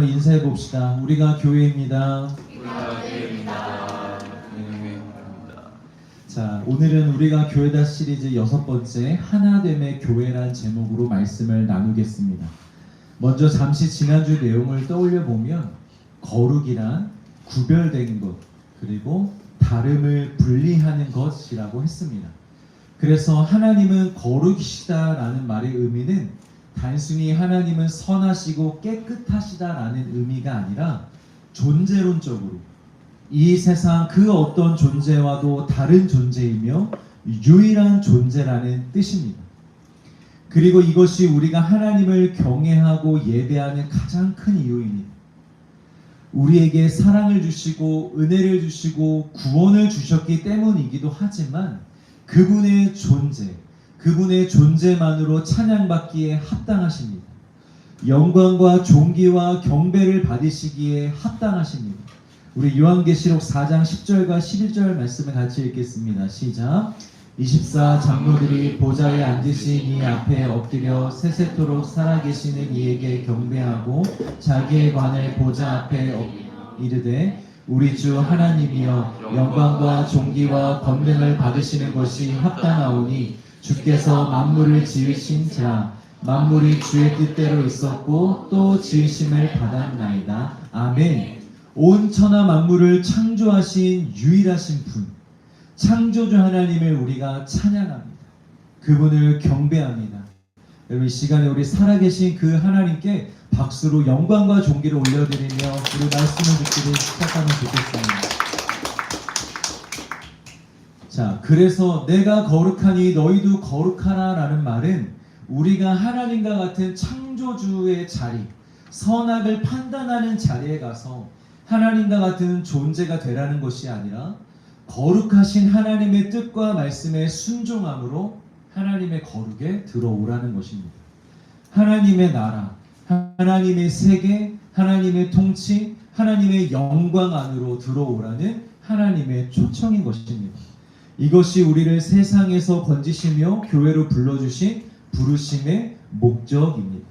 한번 인사해 봅시다. 우리가 교회입니다. 자, 오늘은 우리가 교회다 시리즈 6번째 하나됨의 교회란 제목으로 말씀을 나누겠습니다. 먼저 잠시 지난주 내용을 떠올려 보면 거룩이란 구별된 것, 그리고 다름을 분리하는 것이라고 했습니다. 그래서 하나님은 거룩이시다라는 말의 의미는 단순히 하나님은 선하시고 깨끗하시다라는 의미가 아니라 존재론적으로 이 세상 그 어떤 존재와도 다른 존재이며 유일한 존재라는 뜻입니다. 그리고 이것이 우리가 하나님을 경외하고 예배하는 가장 큰 이유입니다. 우리에게 사랑을 주시고 은혜를 주시고 구원을 주셨기 때문이기도 하지만 그분의 존재만으로 찬양받기에 합당하십니다. 영광과 존귀와 경배를 받으시기에 합당하십니다. 우리 요한계시록 4장 10절과 11절 말씀을 같이 읽겠습니다. 시작. 24 장로들이 보좌에 앉으신 이 앞에 엎드려 세세토록 살아계시는 이에게 경배하고 자기의 관을 보좌 앞에 이르되 우리 주 하나님이여 영광과 존귀와 권능을 받으시는 것이 합당하오니 주께서 만물을 지으신 자 만물이 주의 뜻대로 있었고 또 지으심을 받았나이다. 아멘. 온 천하 만물을 창조하신 유일하신 분, 창조주 하나님을 우리가 찬양합니다. 그분을 경배합니다. 여러분 이 시간에 우리 살아계신 그 하나님께 박수로 영광과 존귀를 올려드리며 우리 말씀을 듣기를 시작하면 좋겠습니다. 자, 그래서 내가 거룩하니 너희도 거룩하라 라는 말은 우리가 하나님과 같은 창조주의 자리, 선악을 판단하는 자리에 가서 하나님과 같은 존재가 되라는 것이 아니라 거룩하신 하나님의 뜻과 말씀에 순종함으로 하나님의 거룩에 들어오라는 것입니다. 하나님의 나라, 하나님의 세계, 하나님의 통치, 하나님의 영광 안으로 들어오라는 하나님의 초청인 것입니다. 이것이 우리를 세상에서 건지시며 교회로 불러주신 부르심의 목적입니다.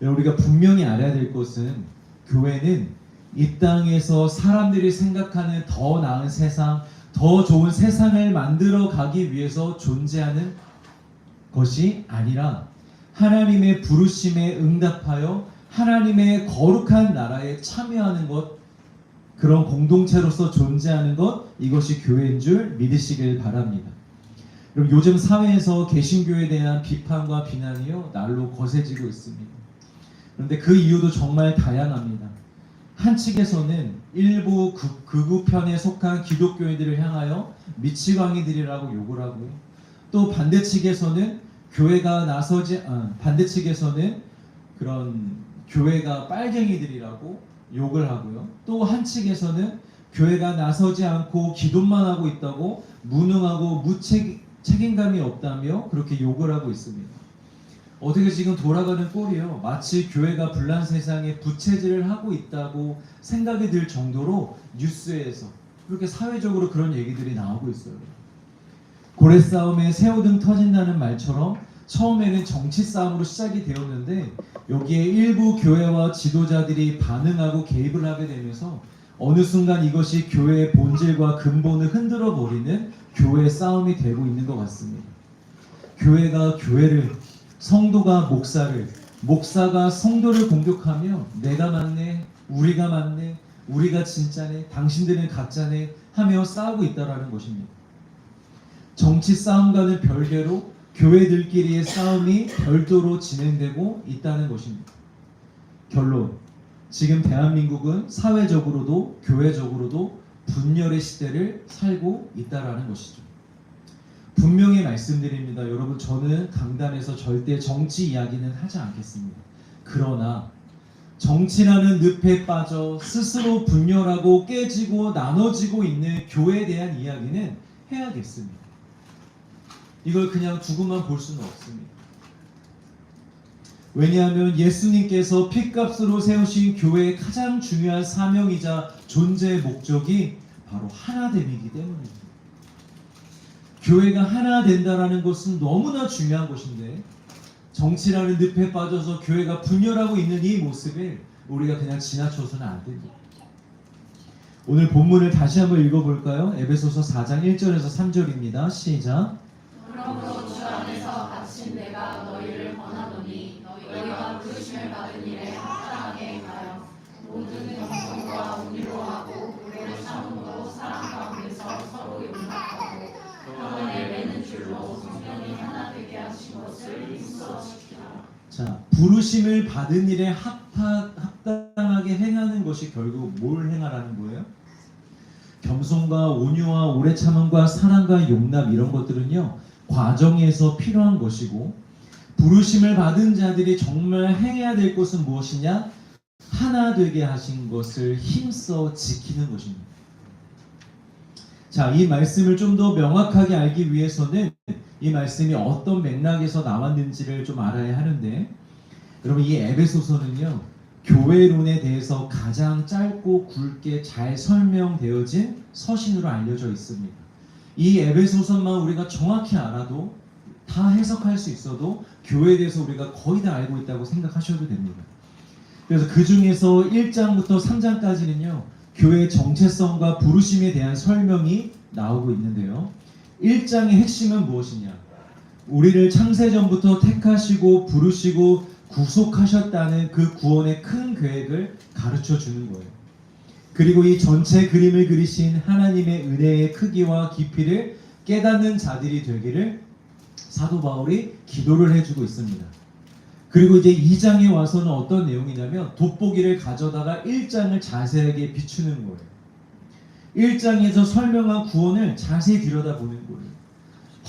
우리가 분명히 알아야 될 것은 교회는 이 땅에서 사람들이 생각하는 더 나은 세상, 더 좋은 세상을 만들어 가기 위해서 존재하는 것이 아니라 하나님의 부르심에 응답하여 하나님의 거룩한 나라에 참여하는 것, 그런 공동체로서 존재하는 것, 이것이 교회인 줄 믿으시길 바랍니다. 그럼 요즘 사회에서 개신교에 대한 비판과 비난이요 날로 거세지고 있습니다. 그런데 그 이유도 정말 다양합니다. 한측에서는 일부 극우편에 속한 기독교인들을 향하여 미치광이들이라고 욕을 하고요. 또 반대측에서는 반대측에서는 그런 교회가 빨갱이들이라고 욕을 하고요. 또 한측에서는 교회가 나서지 않고 기도만 하고 있다고 무능하고 책임감이 없다며 그렇게 욕을 하고 있습니다. 어떻게 지금 돌아가는 꼴이요. 마치 교회가 불난 세상에 부채질을 하고 있다고 생각이 들 정도로 뉴스에서 그렇게 사회적으로 그런 얘기들이 나오고 있어요. 고래 싸움에 새우등 터진다는 말처럼 처음에는 정치 싸움으로 시작이 되었는데 여기에 일부 교회와 지도자들이 반응하고 개입을 하게 되면서 어느 순간 이것이 교회의 본질과 근본을 흔들어 버리는 교회 싸움이 되고 있는 것 같습니다. 교회가 교회를, 성도가 목사를, 목사가 성도를 공격하며 내가 맞네, 우리가 진짜네, 당신들은 가짜네 하며 싸우고 있다라는 것입니다. 정치 싸움과는 별개로 교회들끼리의 싸움이 별도로 진행되고 있다는 것입니다. 결론, 지금 대한민국은 사회적으로도 교회적으로도 분열의 시대를 살고 있다라는 것이죠. 분명히 말씀드립니다. 여러분, 저는 강단에서 절대 정치 이야기는 하지 않겠습니다. 그러나 정치라는 늪에 빠져 스스로 분열하고 깨지고 나눠지고 있는 교회에 대한 이야기는 해야겠습니다. 이걸 그냥 두고만 볼 수는 없습니다. 왜냐하면 예수님께서 핏값으로 세우신 교회의 가장 중요한 사명이자 존재의 목적이 바로 하나됨이기 때문입니다. 교회가 하나 된다는 것은 너무나 중요한 것인데 정치라는 늪에 빠져서 교회가 분열하고 있는 이 모습을 우리가 그냥 지나쳐서는 안 됩니다. 오늘 본문을 다시 한번 읽어볼까요? 에베소서 4장 1절에서 3절입니다. 시작. 그러므로 주 안에서 갇힌 내가 너희를 권하노니 너희가 부르심을 받은 일에 합당하게 행하여 모든 겸손과 온유로 하고 오래 참음으로 사랑 가운데서 서로 용납하고 평안에 매는 줄로 성령이 하나 되게 하신 것을 힘써 지키라. 자, 부르심을 받은 일에 합당하게 행하는 것이 결국 뭘 행하라는 거예요? 겸손과 온유와 오래 참음과 사랑과 용납, 이런 것들은요 과정에서 필요한 것이고, 부르심을 받은 자들이 정말 행해야 될 것은 무엇이냐? 하나 되게 하신 것을 힘써 지키는 것입니다. 자, 이 말씀을 좀 더 명확하게 알기 위해서는 이 말씀이 어떤 맥락에서 나왔는지를 좀 알아야 하는데, 여러분 이 에베소서는요 교회론에 대해서 가장 짧고 굵게 잘 설명되어진 서신으로 알려져 있습니다. 이 에베소서만 우리가 정확히 알아도, 다 해석할 수 있어도 교회에 대해서 우리가 거의 다 알고 있다고 생각하셔도 됩니다. 그래서 그 중에서 1장부터 3장까지는요 교회의 정체성과 부르심에 대한 설명이 나오고 있는데요, 1장의 핵심은 무엇이냐? 우리를 창세전부터 택하시고 부르시고 구속하셨다는 그 구원의 큰 계획을 가르쳐 주는 거예요. 그리고 이 전체 그림을 그리신 하나님의 은혜의 크기와 깊이를 깨닫는 자들이 되기를 사도 바울이 기도를 해주고 있습니다. 그리고 이제 2장에 와서는 어떤 내용이냐면 돋보기를 가져다가 1장을 자세하게 비추는 거예요. 1장에서 설명한 구원을 자세히 들여다보는 거예요.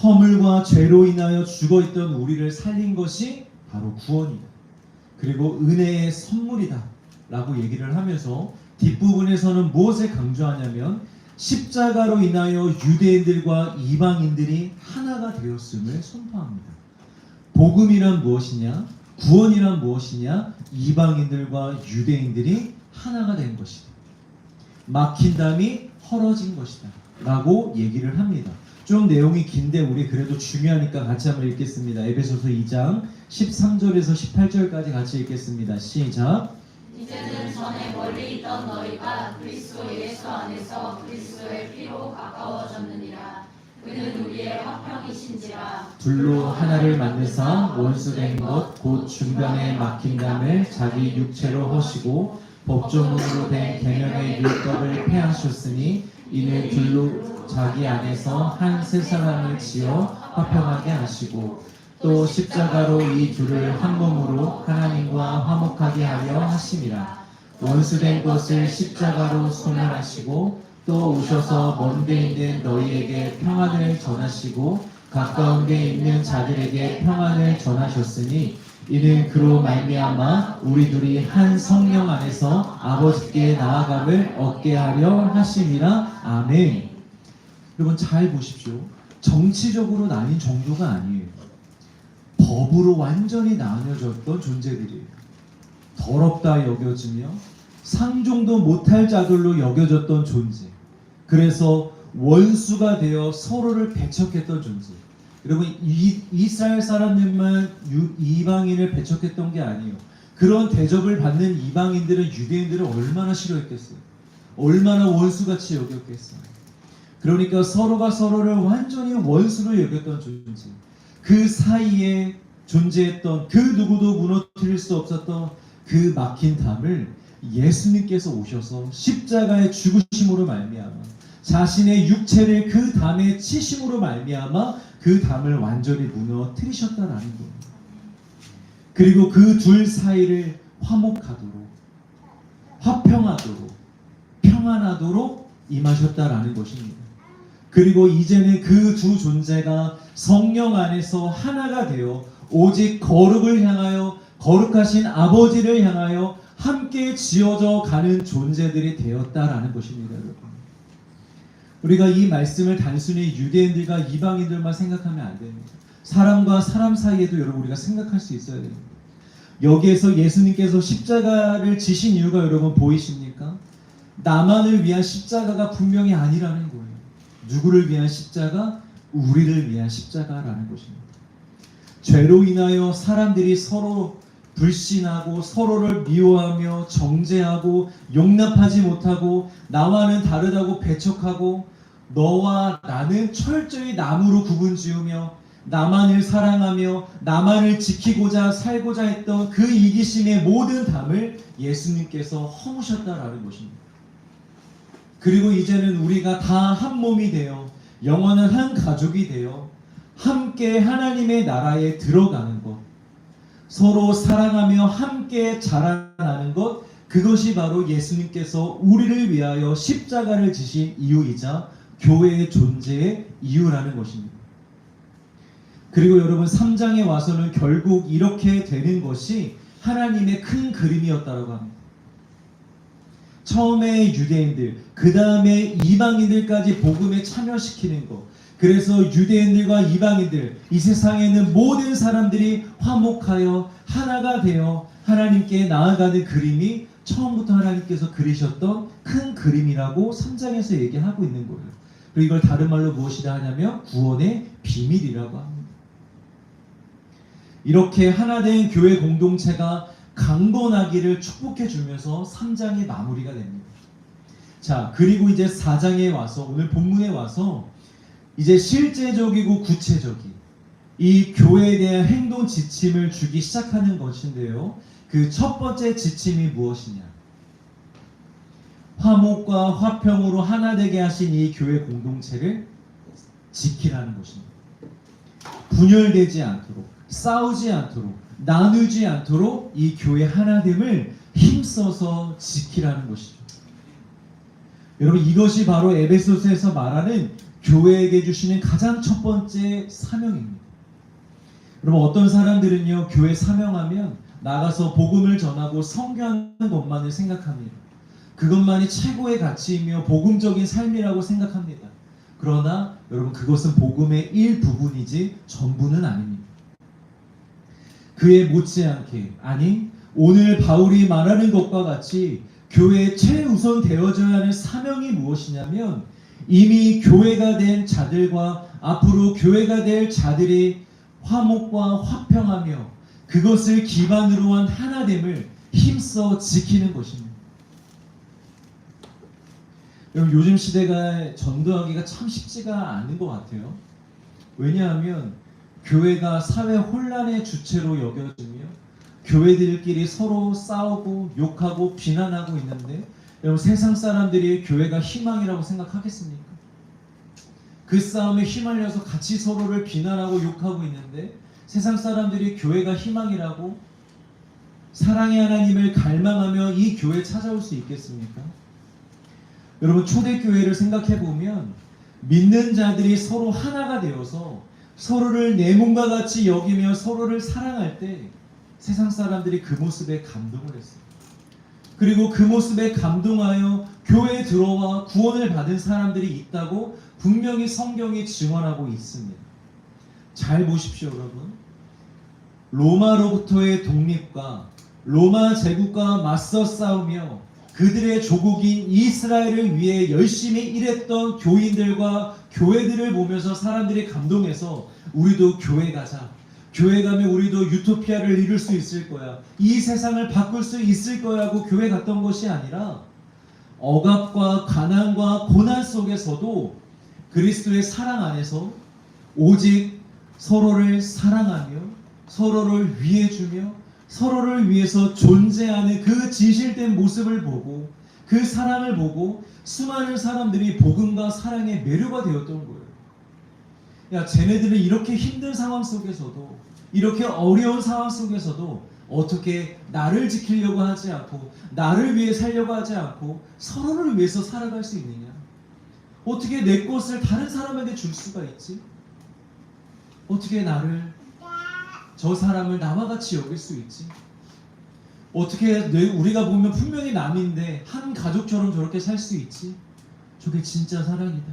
허물과 죄로 인하여 죽어있던 우리를 살린 것이 바로 구원이다. 그리고 은혜의 선물이다 라고 얘기를 하면서 뒷부분에서는 무엇을 강조하냐면 십자가로 인하여 유대인들과 이방인들이 하나가 되었음을 선포합니다. 복음이란 무엇이냐? 구원이란 무엇이냐? 이방인들과 유대인들이 하나가 된 것이다. 막힌 담이 헐어진 것이다 라고 얘기를 합니다. 좀 내용이 긴데 우리 그래도 중요하니까 같이 한번 읽겠습니다. 에베소서 2장 13절에서 18절까지 같이 읽겠습니다. 시작. 이제는 전에 멀리 있던 너희가 그리스도 예수 안에서 그리스도의 피로 가까워졌느니라. 그는 우리의 화평이신지라. 둘로 하나를 만드사 원수된 것 곧 중간에 막힌 담을 자기 육체로 허시고 법조문으로 된 계명의 율법을 폐하셨으니 이는 둘로 자기 안에서 한 세 사람을 지어 화평하게 하시고 또 십자가로 이 둘을 한 몸으로 하나님과 화목하게 하려 하심이라. 원수된 것을 십자가로 소멸하시고 또 오셔서 먼 데 있는 너희에게 평안을 전하시고 가까운 데 있는 자들에게 평안을 전하셨으니 이는 그로 말미암아 우리 둘이 한 성령 안에서 아버지께 나아감을 얻게 하려 하심이라. 아멘. 여러분 잘 보십시오. 정치적으로 나뉜 정도가 아니에요. 법으로 완전히 나뉘어졌던 존재들이에요. 더럽다 여겨지며 상종도 못할 자들로 여겨졌던 존재. 그래서 원수가 되어 서로를 배척했던 존재. 여러분 이스라엘 사람들만 이방인을 배척했던 게 아니에요. 그런 대접을 받는 이방인들은 유대인들을 얼마나 싫어했겠어요. 얼마나 원수같이 여겼겠어요. 그러니까 서로가 서로를 완전히 원수로 여겼던 존재. 그 사이에 존재했던 그 누구도 무너뜨릴 수 없었던 그 막힌 담을 예수님께서 오셔서 십자가의 죽으심으로 말미암아 자신의 육체를 그 담에 치심으로 말미암아 그 담을 완전히 무너뜨리셨다라는 거예요. 그리고 그 둘 사이를 화목하도록, 화평하도록, 평안하도록 임하셨다라는 것입니다. 그리고 이제는 그 두 존재가 성령 안에서 하나가 되어 오직 거룩을 향하여 거룩하신 아버지를 향하여 함께 지어져 가는 존재들이 되었다라는 것입니다. 여러분, 우리가 이 말씀을 단순히 유대인들과 이방인들만 생각하면 안 됩니다. 사람과 사람 사이에도 여러분 우리가 생각할 수 있어야 됩니다. 여기에서 예수님께서 십자가를 지신 이유가 여러분 보이십니까? 나만을 위한 십자가가 분명히 아니라는 거예요. 누구를 위한 십자가? 우리를 위한 십자가라는 것입니다. 죄로 인하여 사람들이 서로 불신하고 서로를 미워하며 정죄하고 용납하지 못하고 나와는 다르다고 배척하고 너와 나는 철저히 남으로 구분지으며 나만을 사랑하며 나만을 지키고자 살고자 했던 그 이기심의 모든 담을 예수님께서 허무셨다라는 것입니다. 그리고 이제는 우리가 다 한 몸이 되어 영원한 한 가족이 되어 함께 하나님의 나라에 들어가는 것, 서로 사랑하며 함께 자라나는 것, 그것이 바로 예수님께서 우리를 위하여 십자가를 지신 이유이자 교회의 존재의 이유라는 것입니다. 그리고 여러분 3장에 와서는 결국 이렇게 되는 것이 하나님의 큰 그림이었다고 합니다. 처음에 유대인들, 그 다음에 이방인들까지 복음에 참여시키는 것. 그래서 유대인들과 이방인들, 이 세상에 있는 모든 사람들이 화목하여 하나가 되어 하나님께 나아가는 그림이 처음부터 하나님께서 그리셨던 큰 그림이라고 3장에서 얘기하고 있는 거예요. 그리고 이걸 다른 말로 무엇이라 하냐면 구원의 비밀이라고 합니다. 이렇게 하나된 교회 공동체가 강건하기를 축복해 주면서 3장의 마무리가 됩니다. 자, 그리고 이제 4장에 와서 오늘 본문에 와서 이제 실제적이고 구체적인 이 교회에 대한 행동 지침을 주기 시작하는 것인데요. 그 첫 번째 지침이 무엇이냐? 화목과 화평으로 하나 되게 하신 이 교회 공동체를 지키라는 것입니다. 분열되지 않도록, 싸우지 않도록, 나누지 않도록 이 교회 하나됨을 힘써서 지키라는 것이죠. 여러분, 이것이 바로 에베소서에서 말하는 교회에게 주시는 가장 첫 번째 사명입니다. 여러분, 어떤 사람들은요, 교회 사명하면 나가서 복음을 전하고 선교하는 것만을 생각합니다. 그것만이 최고의 가치이며 복음적인 삶이라고 생각합니다. 그러나 여러분, 그것은 복음의 일부분이지 전부는 아닙니다. 그에 못지않게, 아니 오늘 바울이 말하는 것과 같이 교회의 최우선 되어져야 하는 사명이 무엇이냐면 이미 교회가 된 자들과 앞으로 교회가 될 자들이 화목과 화평하며 그것을 기반으로 한 하나됨을 힘써 지키는 것입니다. 여러분, 요즘 시대가 전도하기가 참 쉽지가 않은 것 같아요. 왜냐하면 교회가 사회 혼란의 주체로 여겨지며 교회들끼리 서로 싸우고 욕하고 비난하고 있는데 여러분, 세상 사람들이 교회가 희망이라고 생각하겠습니까? 그 싸움에 휘말려서 같이 서로를 비난하고 욕하고 있는데 세상 사람들이 교회가 희망이라고 사랑의 하나님을 갈망하며 이 교회에 찾아올 수 있겠습니까? 여러분, 초대교회를 생각해보면 믿는 자들이 서로 하나가 되어서 서로를 내 몸과 같이 여기며 서로를 사랑할 때 세상 사람들이 그 모습에 감동을 했어요. 그리고 그 모습에 감동하여 교회에 들어와 구원을 받은 사람들이 있다고 분명히 성경이 증언하고 있습니다. 잘 보십시오, 여러분. 로마로부터의 독립과 로마 제국과 맞서 싸우며 그들의 조국인 이스라엘을 위해 열심히 일했던 교인들과 교회들을 보면서 사람들이 감동해서 우리도 교회 가자. 교회 가면 우리도 유토피아를 이룰 수 있을 거야. 이 세상을 바꿀 수 있을 거야 하고 교회 갔던 것이 아니라 억압과 가난과 고난 속에서도 그리스도의 사랑 안에서 오직 서로를 사랑하며 서로를 위해주며 서로를 위해서 존재하는 그 진실된 모습을 보고 그 사랑을 보고 수많은 사람들이 복음과 사랑에 매료가 되었던 거예요. 야, 쟤네들은 이렇게 힘든 상황 속에서도 이렇게 어려운 상황 속에서도 어떻게 나를 지키려고 하지 않고 나를 위해 살려고 하지 않고 서로를 위해서 살아갈 수 있느냐? 어떻게 내 것을 다른 사람에게 줄 수가 있지? 어떻게 저 사람을 나와 같이 여길 수 있지? 어떻게 우리가 보면 분명히 남인데 한 가족처럼 저렇게 살 수 있지? 저게 진짜 사랑이다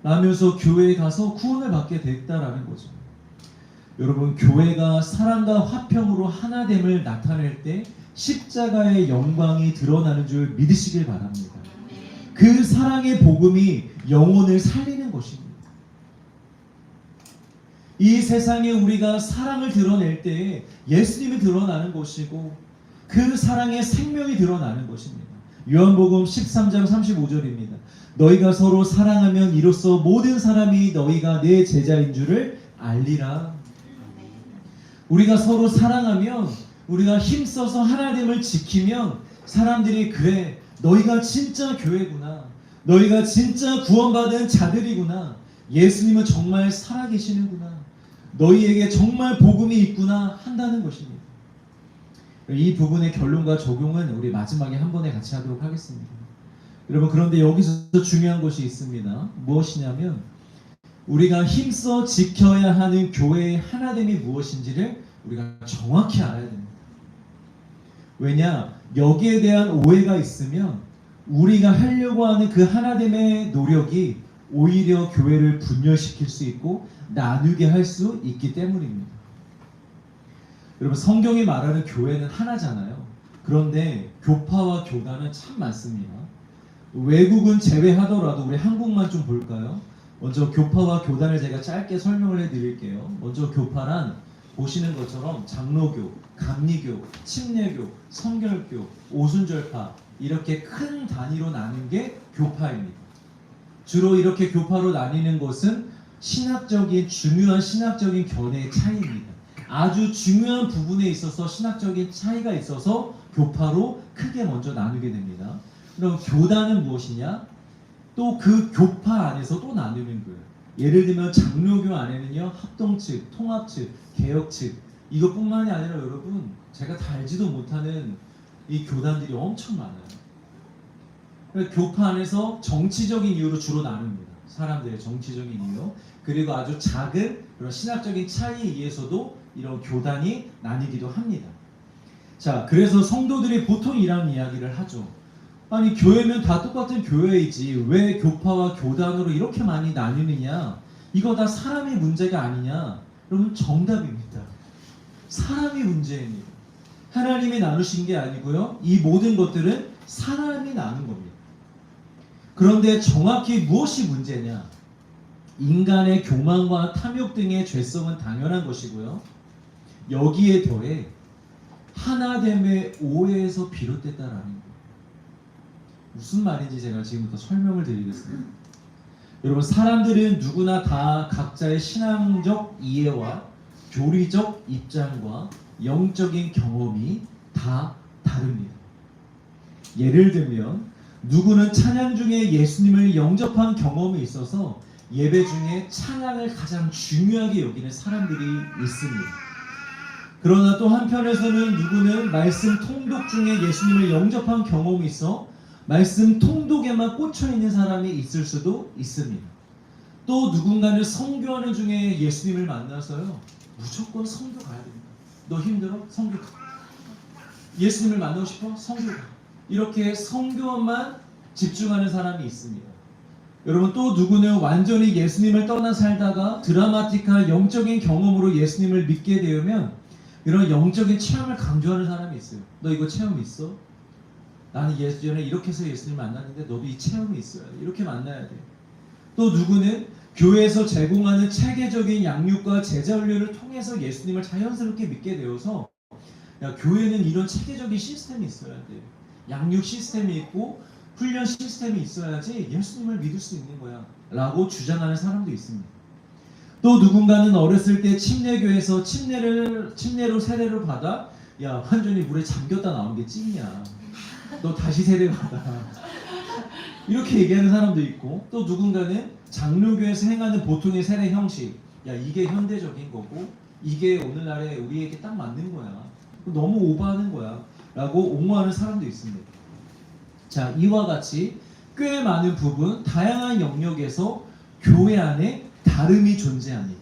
라면서 교회에 가서 구원을 받게 됐다라는 거죠. 여러분, 교회가 사랑과 화평으로 하나됨을 나타낼 때 십자가의 영광이 드러나는 줄 믿으시길 바랍니다. 그 사랑의 복음이 영혼을 살리는 것입니다. 이 세상에 우리가 사랑을 드러낼 때 예수님이 드러나는 것이고 그 사랑의 생명이 드러나는 것입니다. 요한복음 13장 35절입니다. 너희가 서로 사랑하면 이로써 모든 사람이 너희가 내 제자인 줄을 알리라. 우리가 서로 사랑하면, 우리가 힘써서 하나됨을 지키면 사람들이 그래, 너희가 진짜 교회구나, 너희가 진짜 구원받은 자들이구나, 예수님은 정말 살아계시는구나, 너희에게 정말 복음이 있구나 한다는 것입니다. 이 부분의 결론과 적용은 우리 마지막에 한 번에 같이 하도록 하겠습니다. 여러분, 그런데 여기서 중요한 것이 있습니다. 무엇이냐면 우리가 힘써 지켜야 하는 교회의 하나됨이 무엇인지를 우리가 정확히 알아야 됩니다. 왜냐? 여기에 대한 오해가 있으면 우리가 하려고 하는 그 하나됨의 노력이 오히려 교회를 분열시킬 수 있고 나누게 할 수 있기 때문입니다. 여러분, 성경이 말하는 교회는 하나잖아요. 그런데 교파와 교단은 참 많습니다. 외국은 제외하더라도 우리 한국만 좀 볼까요? 먼저 교파와 교단을 제가 짧게 설명을 해드릴게요. 먼저 교파란 보시는 것처럼 장로교, 감리교, 침례교, 성결교, 오순절파 이렇게 큰 단위로 나눈 게 교파입니다. 주로 이렇게 교파로 나뉘는 것은 중요한 신학적인 견해의 차이입니다. 아주 중요한 부분에 있어서 신학적인 차이가 있어서 교파로 크게 먼저 나누게 됩니다. 그럼 교단은 무엇이냐? 또 그 교파 안에서 또 나누는 거예요. 예를 들면 장로교 안에는요, 합동측, 통합측, 개혁측, 이것뿐만이 아니라 여러분, 제가 다 알지도 못하는 이 교단들이 엄청 많아요. 교파 안에서 정치적인 이유로 주로 나눕니다. 사람들의 정치적인 이유, 그리고 아주 작은 그런 신학적인 차이에 의해서도 이런 교단이 나뉘기도 합니다. 자, 그래서 성도들이 보통 이런 이야기를 하죠. 아니, 교회면 다 똑같은 교회이지 왜 교파와 교단으로 이렇게 많이 나뉘느냐? 이거 다 사람의 문제가 아니냐? 여러분, 정답입니다. 사람이 문제입니다. 하나님이 나누신 게 아니고요, 이 모든 것들은 사람이 나눈 겁니다. 그런데 정확히 무엇이 문제냐? 인간의 교만과 탐욕 등의 죄성은 당연한 것이고요, 여기에 더해 하나됨의 오해에서 비롯됐다라는 거예요. 무슨 말인지 제가 지금부터 설명을 드리겠습니다. 여러분, 사람들은 누구나 다 각자의 신앙적 이해와 교리적 입장과 영적인 경험이 다 다릅니다. 예를 들면 누구는 찬양 중에 예수님을 영접한 경험이 있어서 예배 중에 찬양을 가장 중요하게 여기는 사람들이 있습니다. 그러나 또 한편에서는 누구는 말씀 통독 중에 예수님을 영접한 경험이 있어 말씀 통독에만 꽂혀 있는 사람이 있을 수도 있습니다. 또 누군가는 선교하는 중에 예수님을 만나서요, 무조건 선교 가야 됩니다. 너 힘들어? 선교 가. 예수님을 만나고 싶어? 선교 가. 이렇게 선교만 집중하는 사람이 있습니다. 여러분, 또 누구는 완전히 예수님을 떠나 살다가 드라마틱한 영적인 경험으로 예수님을 믿게 되면 이런 영적인 체험을 강조하는 사람이 있어요. 너 이거 체험 있어? 나는 예전에 이렇게 해서 예수님 만났는데 너도 이 체험이 있어야 돼. 이렇게 만나야 돼. 또 누구는 교회에서 제공하는 체계적인 양육과 제자 훈련을 통해서 예수님을 자연스럽게 믿게 되어서, 야, 교회는 이런 체계적인 시스템이 있어야 돼. 양육 시스템이 있고 훈련 시스템이 있어야지 예수님을 믿을 수 있는 거야 라고 주장하는 사람도 있습니다. 또 누군가는 어렸을 때 침례교에서 침례로 세례를 받아, 야, 완전히 물에 잠겼다 나온 게 찐이야, 너 다시 세례 받아, 이렇게 얘기하는 사람도 있고, 또 누군가는 장로교에서 행하는 보통의 세례 형식, 야, 이게 현대적인 거고 이게 오늘날에 우리에게 딱 맞는 거야, 너무 오버하는 거야 라고 옹호하는 사람도 있습니다. 자, 이와 같이 꽤 많은 부분, 다양한 영역에서 교회 안에 다름이 존재합니다.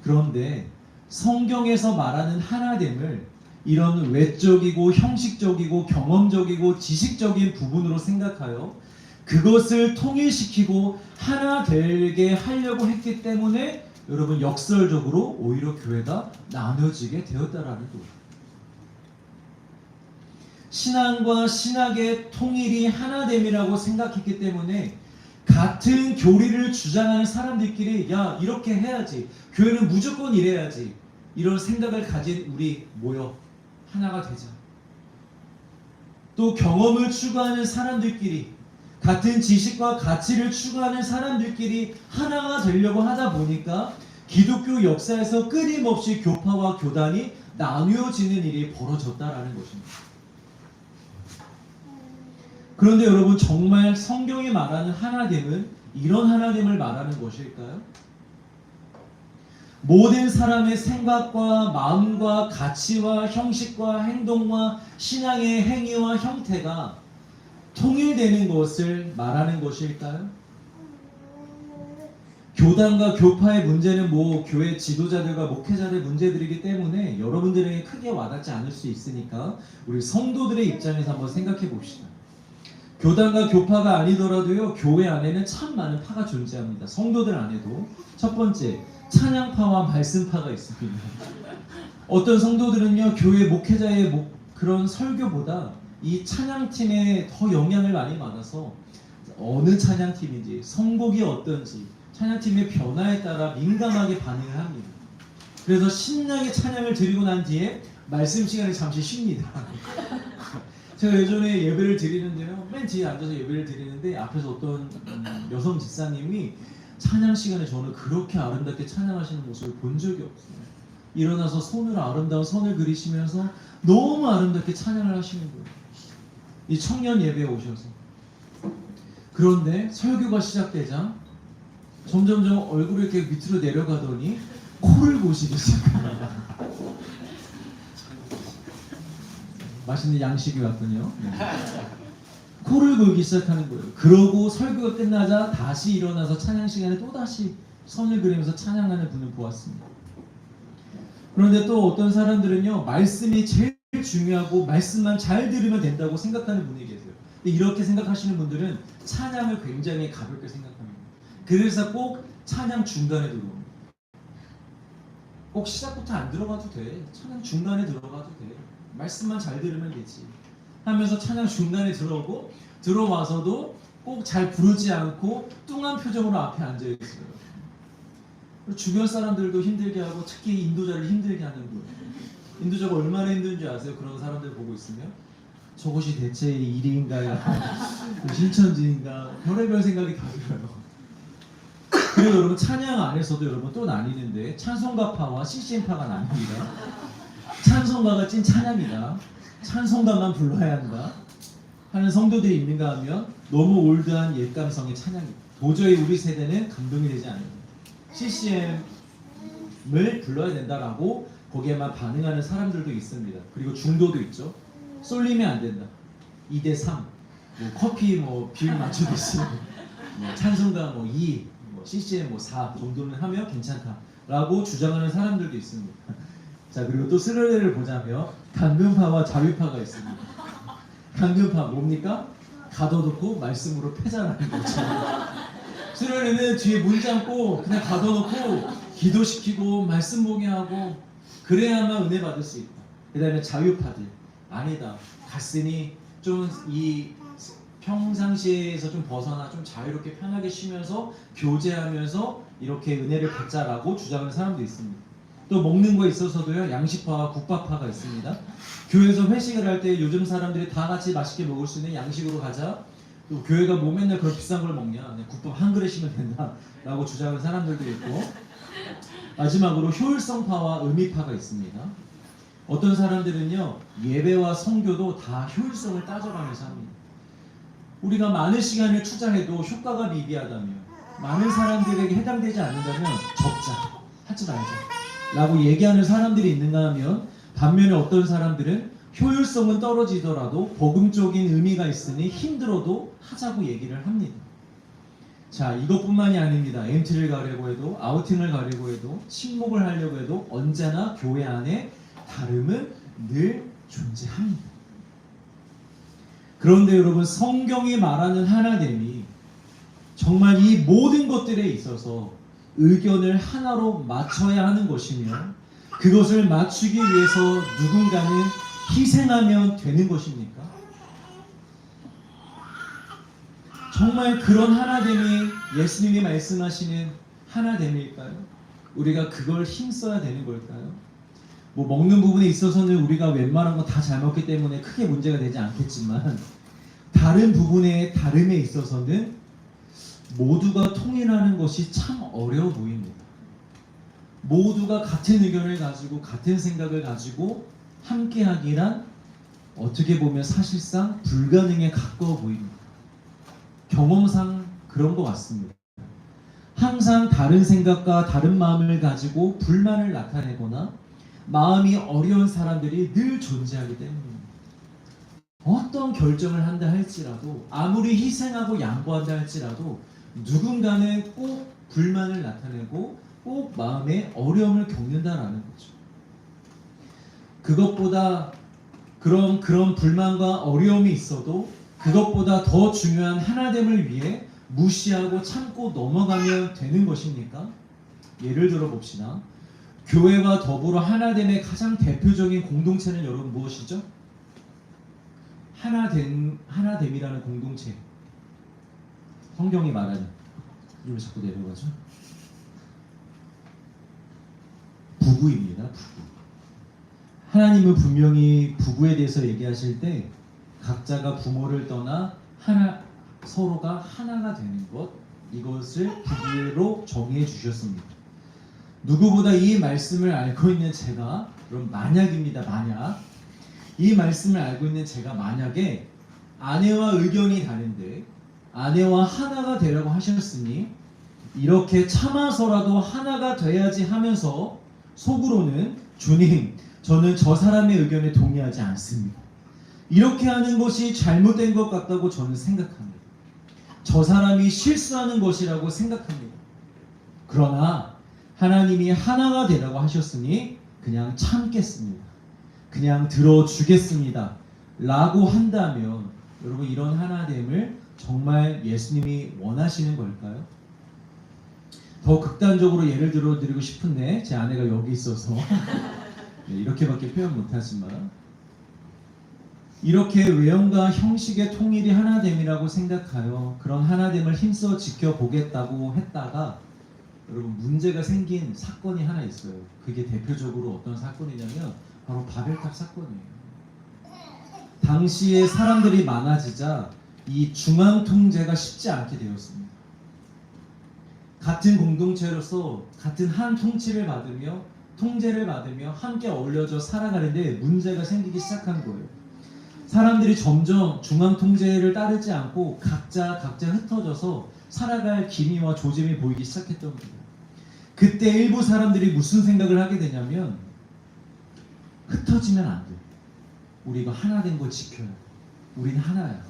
그런데 성경에서 말하는 하나됨을 이런 외적이고 형식적이고 경험적이고 지식적인 부분으로 생각하여 그것을 통일시키고 하나 되게 하려고 했기 때문에 여러분, 역설적으로 오히려 교회가 나눠지게 되었다라는 거예요. 신앙과 신학의 통일이 하나됨이라고 생각했기 때문에 같은 교리를 주장하는 사람들끼리 야 이렇게 해야지, 교회는 무조건 이래야지, 이런 생각을 가진 우리 모여 하나가 되자. 또 경험을 추구하는 사람들끼리, 같은 지식과 가치를 추구하는 사람들끼리 하나가 되려고 하다 보니까 기독교 역사에서 끊임없이 교파와 교단이 나뉘어지는 일이 벌어졌다라는 것입니다. 그런데 여러분, 정말 성경이 말하는 하나됨은 이런 하나됨을 말하는 것일까요? 모든 사람의 생각과 마음과 가치와 형식과 행동과 신앙의 행위와 형태가 통일되는 것을 말하는 것일까요? 교단과 교파의 문제는 교회 지도자들과 목회자들의 문제들이기 때문에 여러분들에게 크게 와닿지 않을 수 있으니까 우리 성도들의 입장에서 한번 생각해 봅시다. 교단과 교파가 아니더라도요, 교회 안에는 참 많은 파가 존재합니다. 성도들 안에도. 첫 번째, 찬양파와 말씀파가 있습니다. 어떤 성도들은요, 교회 목회자의 그런 설교보다 이 찬양팀에 더 영향을 많이 받아서 어느 찬양팀인지, 선곡이 어떤지, 찬양팀의 변화에 따라 민감하게 반응을 합니다. 그래서 신나게 찬양을 드리고 난 뒤에 말씀 시간에 잠시 쉽니다. 제가 예전에 예배를 드리는데요, 맨 뒤에 앉아서 예배를 드리는데 앞에서 어떤 여성 집사님이 찬양 시간에 저는 그렇게 아름답게 찬양하시는 모습을 본 적이 없어요. 일어나서 손으로 아름다운 선을 그리시면서 너무 아름답게 찬양을 하시는 거예요. 이 청년 예배에 오셔서. 그런데 설교가 시작되자 점점점 얼굴이 이렇게 밑으로 내려가더니 코를 고시기 시작합니다. 맛있는 양식이 왔군요. 네. 코를 골기 시작하는 거예요. 그러고 설교가 끝나자 다시 일어나서 찬양 시간에 또다시 선을 그리면서 찬양하는 분을 보았습니다. 그런데 또 어떤 사람들은요, 말씀이 제일 중요하고 말씀만 잘 들으면 된다고 생각하는 분이 계세요. 근데 이렇게 생각하시는 분들은 찬양을 굉장히 가볍게 생각합니다. 그래서 꼭 찬양 중간에 들어옵니다. 꼭 시작부터 안 들어가도 돼. 찬양 중간에 들어가도 돼. 말씀만 잘 들으면 되지 하면서 찬양 중간에 들어오고, 들어와서도 꼭 잘 부르지 않고 뚱한 표정으로 앞에 앉아있어요. 주변 사람들도 힘들게 하고 특히 인도자를 힘들게 하는 거예요. 인도자가 얼마나 힘든지 아세요? 그런 사람들 보고 있으면 저것이 대체 일인가요? 신천지인가? 별의별 생각이 다 들어요. 그리고 여러분, 찬양 안에서도 여러분 또 나뉘는데 찬송가파와 CCM파가 나뉩니다. 찬송가가 찐 찬양이다, 찬송가만 불러야 한다 하는 성도들이 있는가 하면 너무 올드한 옛감성의 찬양이다. 도저히 우리 세대는 감동이 되지 않습니다. CCM을 불러야 된다라고 거기에만 반응하는 사람들도 있습니다. 그리고 중도도 있죠. 쏠리면 안 된다, 2대3, 커피 비율 맞추듯이 찬송가 2, CCM 4 정도는 하면 괜찮다라고 주장하는 사람들도 있습니다. 자, 그리고 또 스르레를 보자면 강금파와 자유파가 있습니다. 강금파 뭡니까? 가둬놓고 말씀으로 패자라는 거죠. 스르레는 뒤에 문 잠고 그냥 가둬놓고 기도시키고 말씀 보게 하고 그래야만 은혜 받을 수 있다. 그 다음에 자유파들, 아니다, 갔으니 좀 이 평상시에서 좀 벗어나 좀 자유롭게 편하게 쉬면서 교제하면서 이렇게 은혜를 받자라고 주장하는 사람도 있습니다. 또 먹는 거에 있어서도요, 양식파와 국밥파가 있습니다. 교회에서 회식을 할 때 요즘 사람들이 다 같이 맛있게 먹을 수 있는 양식으로 가자, 또 교회가 뭐 맨날 그런 비싼 걸 먹냐, 그냥 국밥 한 그릇이면 된다라고 주장하는 사람들도 있고, 마지막으로 효율성파와 의미파가 있습니다. 어떤 사람들은요, 예배와 선교도 다 효율성을 따져가면서 합니다. 우리가 많은 시간을 투자해도 효과가 미비하다면, 많은 사람들에게 해당되지 않는다면 접자, 하지 말자 라고 얘기하는 사람들이 있는가 하면, 반면에 어떤 사람들은 효율성은 떨어지더라도 복음적인 의미가 있으니 힘들어도 하자고 얘기를 합니다. 자, 이것뿐만이 아닙니다. MT를 가려고 해도, 아우팅을 가려고 해도, 친목을 하려고 해도 언제나 교회 안에 다름은 늘 존재합니다. 그런데 여러분, 성경이 말하는 하나됨이 정말 이 모든 것들에 있어서 의견을 하나로 맞춰야 하는 것이며, 그것을 맞추기 위해서 누군가는 희생하면 되는 것입니까? 정말 그런 하나됨이 예수님이 말씀하시는 하나됨일까요? 우리가 그걸 힘써야 되는 걸까요? 뭐 먹는 부분에 있어서는 우리가 웬만한 거 다 잘 먹기 때문에 크게 문제가 되지 않겠지만 다른 부분의 다름에 있어서는 모두가 통일하는 것이 참 어려워 보입니다. 모두가 같은 의견을 가지고 같은 생각을 가지고 함께하기란 어떻게 보면 사실상 불가능에 가까워 보입니다. 경험상 그런 것 같습니다. 항상 다른 생각과 다른 마음을 가지고 불만을 나타내거나 마음이 어려운 사람들이 늘 존재하기 때문입니다. 어떤 결정을 한다 할지라도 아무리 희생하고 양보한다 할지라도 누군가는 꼭 불만을 나타내고 꼭 마음에 어려움을 겪는다라는 거죠. 그것보다 그런 불만과 어려움이 있어도 그것보다 더 중요한 하나됨을 위해 무시하고 참고 넘어가면 되는 것입니까? 예를 들어 봅시다. 교회와 더불어 하나됨의 가장 대표적인 공동체는 여러분 무엇이죠? 하나됨이라는 공동체. 성경이 말하는 이걸 자꾸 내려가죠. 부부입니다. 부부. 하나님은 분명히 부부에 대해서 얘기하실 때 각자가 부모를 떠나 서로가 하나가 되는 것, 이것을 부부로 정해 주셨습니다. 누구보다 이 말씀을 알고 있는 제가, 그럼 만약입니다. 만약 이 말씀을 알고 있는 제가 만약에 아내와 의견이 다른데 아내와 하나가 되라고 하셨으니 이렇게 참아서라도 하나가 돼야지 하면서 속으로는 주님, 저는 저 사람의 의견에 동의하지 않습니다. 이렇게 하는 것이 잘못된 것 같다고 저는 생각합니다. 저 사람이 실수하는 것이라고 생각합니다. 그러나 하나님이 하나가 되라고 하셨으니 그냥 참겠습니다. 그냥 들어주겠습니다. 라고 한다면 여러분 이런 하나됨을 정말 예수님이 원하시는 걸까요? 더 극단적으로 예를 들어 드리고 싶은데 제 아내가 여기 있어서 네, 이렇게밖에 표현 못하지만 이렇게 외형과 형식의 통일이 하나됨이라고 생각하여 그런 하나됨을 힘써 지켜보겠다고 했다가 여러분 문제가 생긴 사건이 하나 있어요. 그게 대표적으로 어떤 사건이냐면 바로 바벨탑 사건이에요. 당시에 사람들이 많아지자 이 중앙 통제가 쉽지 않게 되었습니다. 같은 공동체로서 같은 한 통제를 받으며 함께 어울려져 살아가는데 문제가 생기기 시작한 거예요. 사람들이 점점 중앙 통제를 따르지 않고 각자 흩어져서 살아갈 기미와 조짐이 보이기 시작했던 거예요. 그때 일부 사람들이 무슨 생각을 하게 되냐면 흩어지면 안 돼. 우리가 하나 된 걸 지켜야 돼. 우리는 하나야.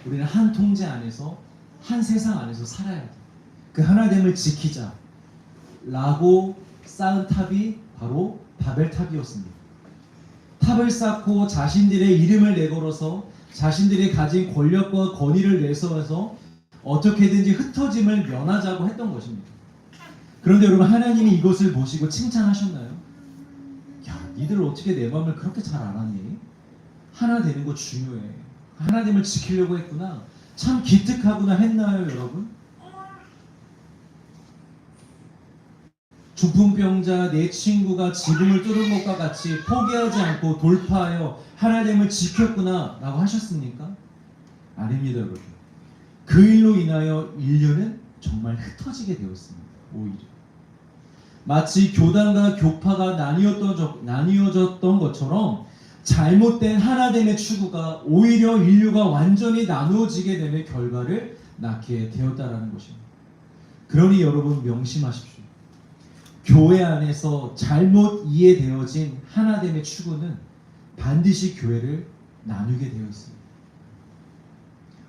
우리는 한 통제 안에서 한 세상 안에서 살아야 돼. 그 하나됨을 지키자 라고 쌓은 탑이 바로 바벨탑이었습니다. 탑을 쌓고 자신들의 이름을 내걸어서 자신들이 가진 권력과 권위를 내세워서 어떻게든지 흩어짐을 면하자고 했던 것입니다. 그런데 여러분 하나님이 이것을 보시고 칭찬하셨나요? 야, 니들 어떻게 내 마음을 그렇게 잘 알았니? 하나 되는 거 중요해. 하나됨을 지키려고 했구나. 참 기특하구나 했나요, 여러분? 중풍병자 내 친구가 지붕을 뚫은 것과 같이 포기하지 않고 돌파하여 하나됨을 지켰구나 라고 하셨습니까? 아닙니다, 여러분. 그 일로 인하여 인류는 정말 흩어지게 되었습니다. 오히려 마치 교단과 교파가 나뉘어졌던 것처럼 잘못된 하나됨의 추구가 오히려 인류가 완전히 나누어지게 되는 결과를 낳게 되었다라는 것입니다. 그러니 여러분 명심하십시오. 교회 안에서 잘못 이해되어진 하나됨의 추구는 반드시 교회를 나누게 되어 있습니다.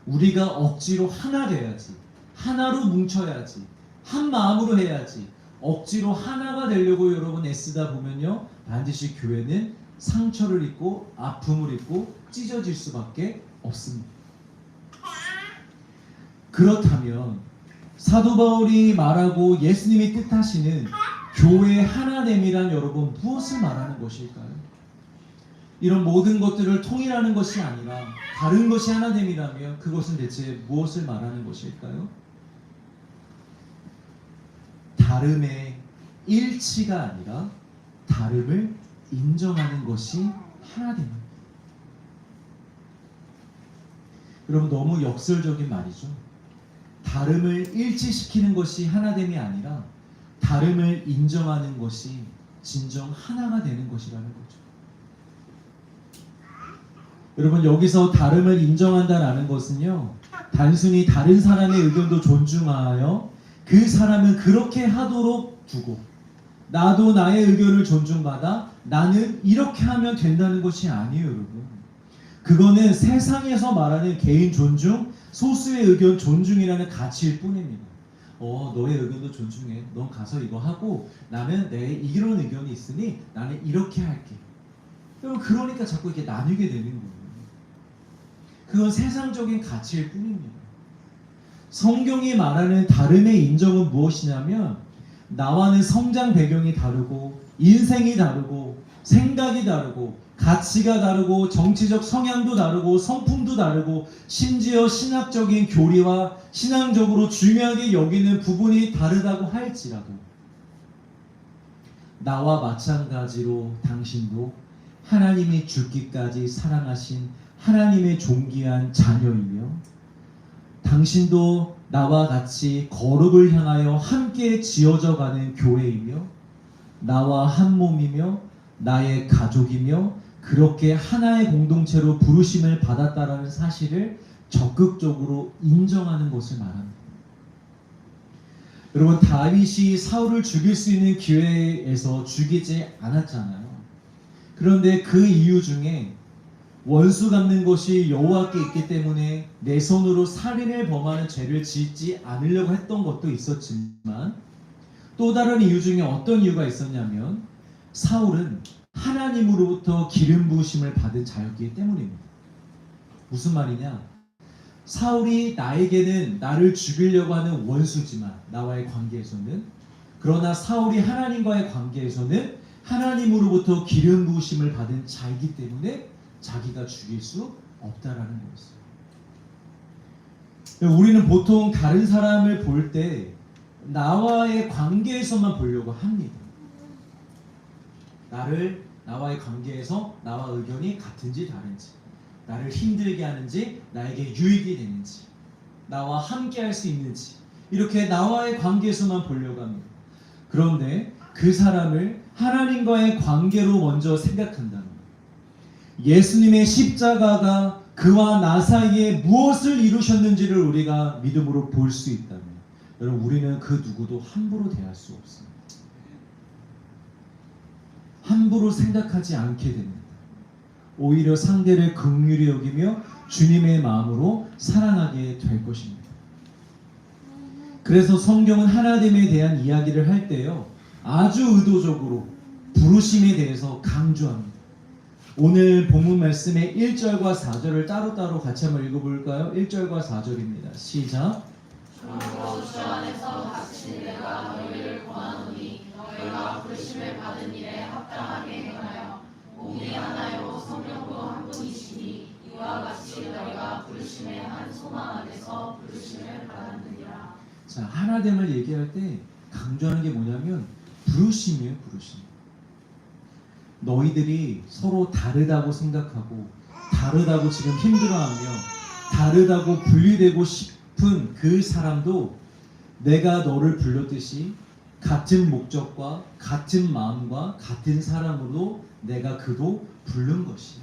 우리가 억지로 하나 돼야지, 하나로 뭉쳐야지, 한 마음으로 해야지, 억지로 하나가 되려고 여러분 애쓰다 보면요, 반드시 교회는 상처를 입고 아픔을 입고 찢어질 수밖에 없습니다. 그렇다면 사도 바울이 말하고 예수님이 뜻하시는 교회의 하나됨이란 여러분 무엇을 말하는 것일까요? 이런 모든 것들을 통일하는 것이 아니라 다른 것이 하나됨이라면 그것은 대체 무엇을 말하는 것일까요? 다름의 일치가 아니라 다름을 인정하는 것이 하나됨입니다. 여러분, 너무 역설적인 말이죠. 다름을 일치시키는 것이 하나됨이 아니라 다름을 인정하는 것이 진정 하나가 되는 것이라는 거죠. 여러분, 여기서 다름을 인정한다라는 것은요, 단순히 다른 사람의 의견도 존중하여 그 사람은 그렇게 하도록 두고 나도 나의 의견을 존중받아 나는 이렇게 하면 된다는 것이 아니에요, 여러분. 그거는 세상에서 말하는 개인 존중, 소수의 의견 존중이라는 가치일 뿐입니다. 너의 의견도 존중해. 넌 가서 이거 하고 나는 내 이런 의견이 있으니 나는 이렇게 할게. 여러분, 그러니까 자꾸 이렇게 나뉘게 되는 거예요. 그건 세상적인 가치일 뿐입니다. 성경이 말하는 다름의 인정은 무엇이냐면 나와는 성장 배경이 다르고 인생이 다르고 생각이 다르고 가치가 다르고 정치적 성향도 다르고 성품도 다르고 심지어 신학적인 교리와 신앙적으로 중요하게 여기는 부분이 다르다고 할지라도 나와 마찬가지로 당신도 하나님이 죽기까지 사랑하신 하나님의 존귀한 자녀이며 당신도 나와 같이 거룩을 향하여 함께 지어져 가는 교회이며 나와 한 몸이며 나의 가족이며 그렇게 하나의 공동체로 부르심을 받았다라는 사실을 적극적으로 인정하는 것을 말합니다. 여러분, 다윗이 사울을 죽일 수 있는 기회에서 죽이지 않았잖아요. 그런데 그 이유 중에 원수 갚는 것이 여호와께 있기 때문에 내 손으로 살인을 범하는 죄를 짓지 않으려고 했던 것도 있었지만 또 다른 이유 중에 어떤 이유가 있었냐면 사울은 하나님으로부터 기름 부으심을 받은 자였기 때문입니다. 무슨 말이냐? 사울이 나에게는 나를 죽이려고 하는 원수지만 나와의 관계에서는, 그러나 사울이 하나님과의 관계에서는 하나님으로부터 기름 부으심을 받은 자이기 때문에 자기가 죽일 수 없다라는 거였어요. 우리는 보통 다른 사람을 볼 때 나와의 관계에서만 보려고 합니다. 나와의 관계에서 나와 의견이 같은지 다른지, 나를 힘들게 하는지 나에게 유익이 되는지, 나와 함께 할 수 있는지, 이렇게 나와의 관계에서만 보려고 합니다. 그런데 그 사람을 하나님과의 관계로 먼저 생각한다면, 예수님의 십자가가 그와 나 사이에 무엇을 이루셨는지를 우리가 믿음으로 볼 수 있다면, 여러분, 우리는 그 누구도 함부로 대할 수 없습니다. 함부로 생각하지 않게 됩니다. 오히려 상대를 긍휼히 여기며 주님의 마음으로 사랑하게 될 것입니다. 그래서 성경은 하나됨에 대한 이야기를 할 때요, 아주 의도적으로 부르심에 대해서 강조합니다. 오늘 본문 말씀의 1절과 4절을 따로따로 같이 한번 읽어볼까요? 1절과 4절입니다. 시작. 주로 주 안에서 갇힌 내가 너희를 권하노니 너희가 부르심을 받은 일에 합당하게 행하여 몸이 하나요 성령도 한 분이시니 이와 같이 너희가 부르심의 한 소망 안에서 부르심을 받았느니라. 자, 하나됨을 얘기할 때 강조하는 게 뭐냐면 부르심이에요, 부르심. 너희들이 서로 다르다고 생각하고 다르다고 지금 힘들어하며 다르다고 분리되고 싶은 그 사람도 내가 너를 불렀듯이 같은 목적과 같은 마음과 같은 사랑으로 내가 그도 부른 것이야.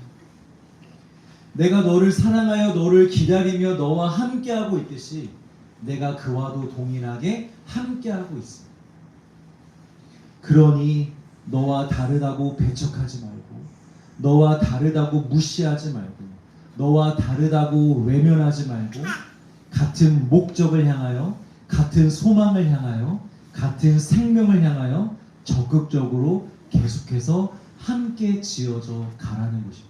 내가 너를 사랑하여 너를 기다리며 너와 함께하고 있듯이 내가 그와도 동일하게 함께하고 있어. 그러니 너와 다르다고 배척하지 말고, 너와 다르다고 무시하지 말고, 너와 다르다고 외면하지 말고, 같은 목적을 향하여, 같은 소망을 향하여, 같은 생명을 향하여 적극적으로 계속해서 함께 지어져 가라는 것입니다.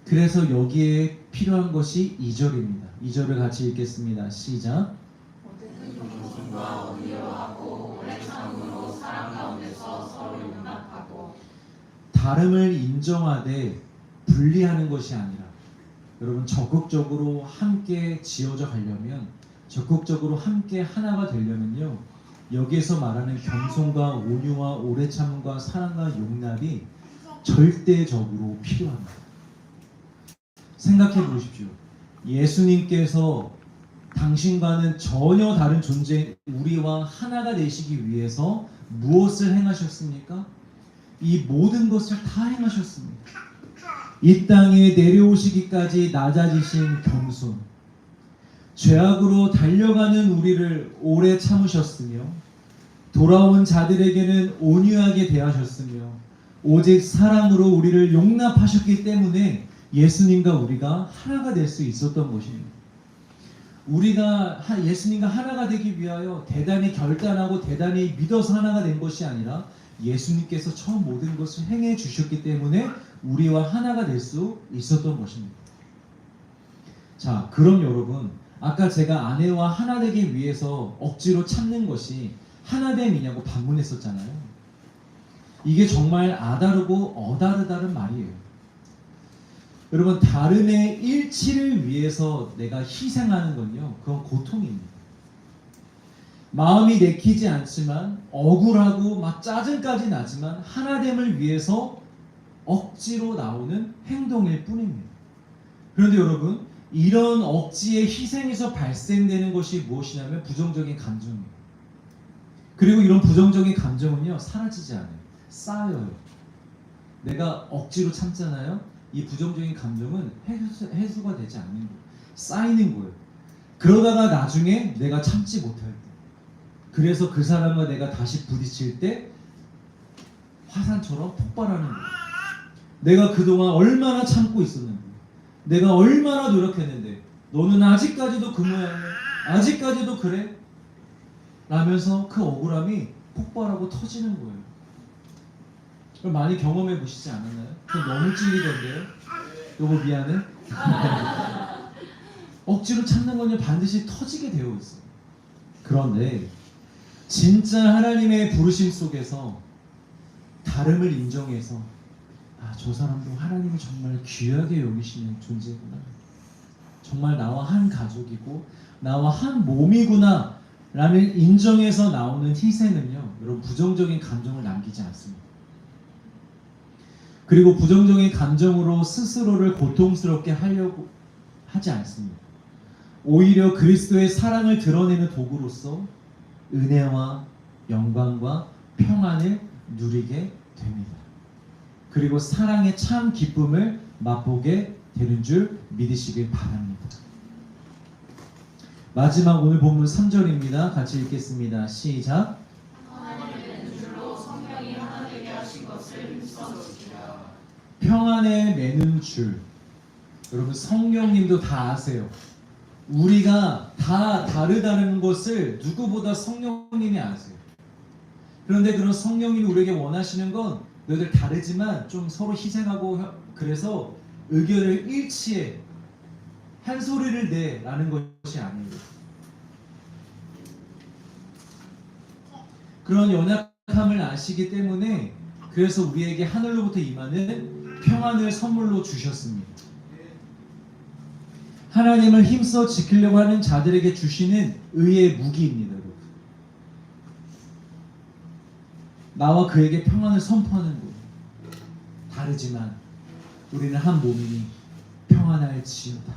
그래서 여기에 필요한 것이 2절입니다. 2절을 같이 읽겠습니다. 시작. 모든 다름을 인정하되 분리하는 것이 아니라 여러분 적극적으로 함께 지어져 가려면, 적극적으로 함께 하나가 되려면요, 여기에서 말하는 겸손과 온유와 오래 참음과 사랑과 용납이 절대적으로 필요합니다. 생각해 보십시오. 예수님께서 당신과는 전혀 다른 존재인 우리와 하나가 되시기 위해서 무엇을 행하셨습니까? 이 모든 것을 다 행하셨습니다. 이 땅에 내려오시기까지 낮아지신 겸손, 죄악으로 달려가는 우리를 오래 참으셨으며, 돌아온 자들에게는 온유하게 대하셨으며, 오직 사랑으로 우리를 용납하셨기 때문에 예수님과 우리가 하나가 될 수 있었던 것입니다. 우리가 예수님과 하나가 되기 위하여 대단히 결단하고 대단히 믿어서 하나가 된 것이 아니라 예수님께서 처음 모든 것을 행해 주셨기 때문에 우리와 하나가 될 수 있었던 것입니다. 자, 그럼 여러분, 아까 제가 아내와 하나 되기 위해서 억지로 참는 것이 하나됨이냐고 반문했었잖아요. 이게 정말 아다르고 어다르다는 말이에요. 여러분, 다름의 일치를 위해서 내가 희생하는 건요, 그건 고통입니다. 마음이 내키지 않지만, 억울하고 막 짜증까지 나지만 하나됨을 위해서 억지로 나오는 행동일 뿐입니다. 그런데 여러분, 이런 억지의 희생에서 발생되는 것이 무엇이냐면 부정적인 감정이에요. 그리고 이런 부정적인 감정은요, 사라지지 않아요. 쌓여요. 내가 억지로 참잖아요. 이 부정적인 감정은 해소가 되지 않는 거예요. 쌓이는 거예요. 그러다가 나중에 내가 참지 못할 때, 그래서 그 사람과 내가 다시 부딪힐 때 화산처럼 폭발하는 거예요. 내가 그동안 얼마나 참고 있었는데, 내가 얼마나 노력했는데 너는 아직까지도 그 모양이야, 아직까지도 그래? 라면서 그 억울함이 폭발하고 터지는 거예요. 그럼 많이 경험해 보시지 않았나요? 저 너무 찔리던데요? 여보 미안해? 억지로 참는 건요, 반드시 터지게 되어 있어요. 그런데 진짜 하나님의 부르심 속에서 다름을 인정해서, 아, 저 사람도 하나님이 정말 귀하게 여기시는 존재구나, 정말 나와 한 가족이고 나와 한 몸이구나 라는 인정해서 나오는 희생은요, 여러분 부정적인 감정을 남기지 않습니다. 그리고 부정적인 감정으로 스스로를 고통스럽게 하려고 하지 않습니다. 오히려 그리스도의 사랑을 드러내는 도구로서 은혜와 영광과 평안을 누리게 됩니다. 그리고 사랑의 참 기쁨을 맛보게 되는 줄 믿으시길 바랍니다. 마지막 오늘 본문 3절입니다. 같이 읽겠습니다. 시작. 하나님의 줄로 성령이 하나 되게 하신 것을 힘써 지키라. 평안에 매는 줄. 여러분, 성령님도 다 아세요. 우리가 다 다르다는 것을 누구보다 성령님이 아세요. 그런데 그런 성령님이 우리에게 원하시는 건 너희들 다르지만 좀 서로 희생하고, 그래서 의견을 일치해 한 소리를 내라는 것이 아니에요. 그런 연약함을 아시기 때문에 그래서 우리에게 하늘로부터 임하는 평안을 선물로 주셨습니다. 하나님을 힘써 지키려고 하는 자들에게 주시는 의의 무기입니다. 여러분. 나와 그에게 평안을 선포하는 거예요. 다르지만 우리는 한 몸이니 평안할지어다.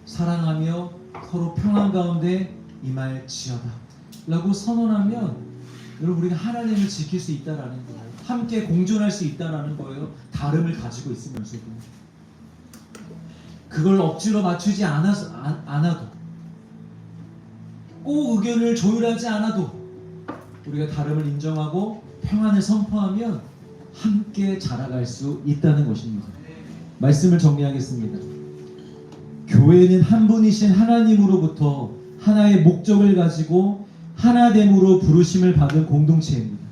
사랑하며 서로 평안 가운데 임할지어다 라고 선언하면 여러분, 우리가 하나님을 지킬 수 있다라는 거예요. 함께 공존할 수 있다라는 거예요. 다름을 가지고 있으면서도. 그걸 억지로 맞추지 않아도, 꼭 의견을 조율하지 않아도 우리가 다름을 인정하고 평안을 선포하면 함께 자라갈 수 있다는 것입니다. 말씀을 정리하겠습니다. 교회는 한 분이신 하나님으로부터 하나의 목적을 가지고 하나됨으로 부르심을 받은 공동체입니다.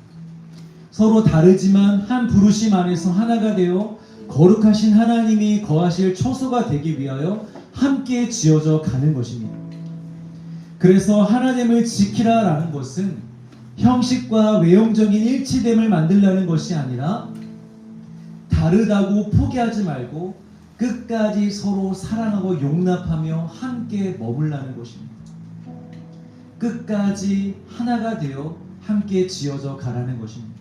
서로 다르지만 한 부르심 안에서 하나가 되어 거룩하신 하나님이 거하실 처소가 되기 위하여 함께 지어져 가는 것입니다. 그래서 하나됨을 지키라라는 것은 형식과 외형적인 일치됨을 만들라는 것이 아니라 다르다고 포기하지 말고 끝까지 서로 사랑하고 용납하며 함께 머물라는 것입니다. 끝까지 하나가 되어 함께 지어져 가라는 것입니다.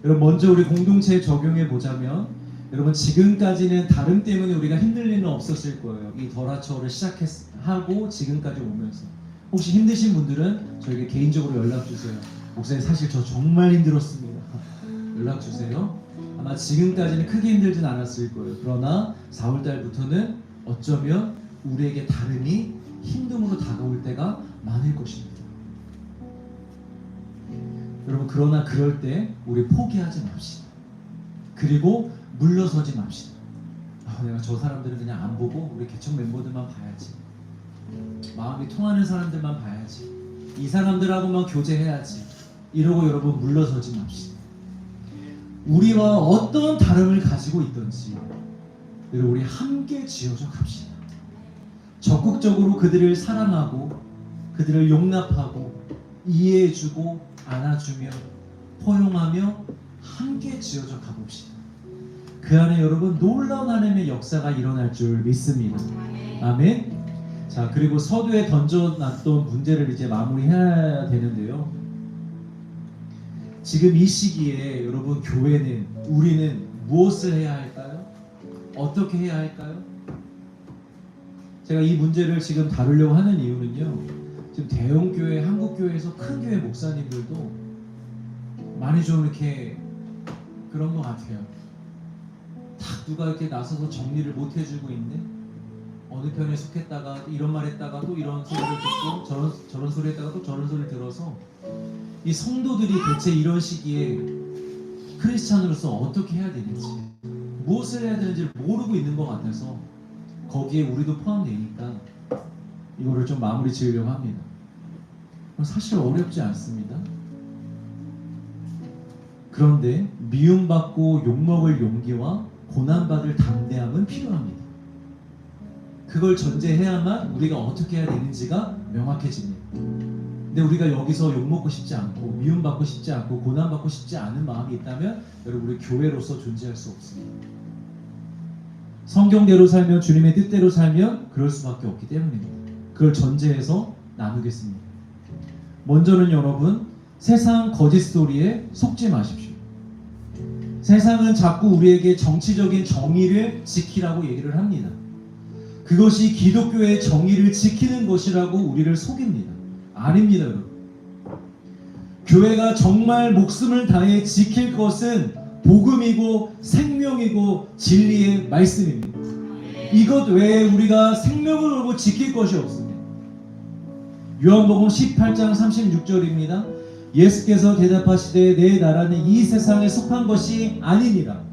여러분, 먼저 우리 공동체에 적용해 보자면, 여러분, 지금까지는 다름 때문에 우리가 힘들 일은 없었을 거예요. 이 덜하초를 시작하고 지금까지 오면서. 혹시 힘드신 분들은 저에게 개인적으로 연락 주세요. 목사님, 사실 저 정말 힘들었습니다. 연락 주세요. 아마 지금까지는 크게 힘들진 않았을 거예요. 그러나 4월달부터는 어쩌면 우리에게 다름이 힘듦으로 다가올 때가 많을 것입니다. 여러분, 그러나 그럴 때 우리 포기하지 맙시다. 그리고 물러서지 맙시다. 내가 저 사람들은 그냥 안 보고 우리 개척 멤버들만 봐야지, 마음이 통하는 사람들만 봐야지, 이 사람들하고만 교제해야지, 이러고 여러분 물러서지 맙시다. 우리와 어떤 다름을 가지고 있든지 여러분, 우리 함께 지어져 갑시다. 적극적으로 그들을 사랑하고 그들을 용납하고 이해해주고 안아주며 포용하며 함께 지어져 가봅시다. 그 안에 여러분 놀라운 하나님의 역사가 일어날 줄 믿습니다. 아멘. 자, 그리고 서두에 던져놨던 문제를 이제 마무리해야 되는데요. 지금 이 시기에 여러분, 교회는, 우리는 무엇을 해야 할까요? 어떻게 해야 할까요? 제가 이 문제를 지금 다루려고 하는 이유는요, 지금 대형교회, 한국교회에서 큰 교회 목사님들도 많이 좀 이렇게 그런 것 같아요. 딱 누가 이렇게 나서서 정리를 못 해주고 있네? 어느 편에 속했다가 이런 말 했다가 또 이런 소리를 듣고 저런 소리 했다가 또 저런 소리 들어서 이 성도들이 대체 이런 시기에 크리스찬으로서 어떻게 해야 되는지, 무엇을 해야 되는지를 모르고 있는 것 같아서 거기에 우리도 포함되니까 이거를 좀 마무리 지으려고 합니다. 사실 어렵지 않습니다. 그런데 미움받고 욕먹을 용기와 고난받을 담대함은 필요합니다. 그걸 전제해야만 우리가 어떻게 해야 되는지가 명확해집니다. 근데 우리가 여기서 욕먹고 싶지 않고 미움받고 싶지 않고 고난받고 싶지 않은 마음이 있다면 여러분, 우리 교회로서 존재할 수 없습니다. 성경대로 살면, 주님의 뜻대로 살면 그럴 수밖에 없기 때문입니다. 그걸 전제해서 나누겠습니다. 먼저는 여러분, 세상 거짓 소리에 속지 마십시오. 세상은 자꾸 우리에게 정치적인 정의를 지키라고 얘기를 합니다. 그것이 기독교의 정의를 지키는 것이라고 우리를 속입니다. 아닙니다, 여러분. 교회가 정말 목숨을 다해 지킬 것은 복음이고 생명이고 진리의 말씀입니다. 이것 외에 우리가 생명을 걸고 지킬 것이 없습니다. 요한복음 18장 36절입니다. 예수께서 대답하시되 내 나라는 이 세상에 속한 것이 아니니라.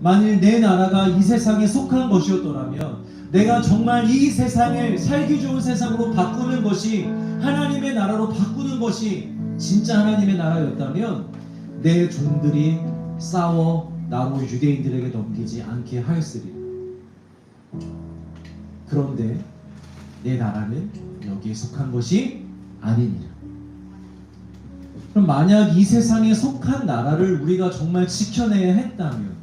만일 내 나라가 이 세상에 속한 것이었더라면 내가 정말 이 세상을 살기 좋은 세상으로 바꾸는 것이, 하나님의 나라로 바꾸는 것이 진짜 하나님의 나라였다면 내 종들이 싸워 나로 유대인들에게 넘기지 않게 하였으리라. 그런데 내 나라는 여기에 속한 것이 아니니라. 그럼 만약 이 세상에 속한 나라를 우리가 정말 지켜내야 했다면,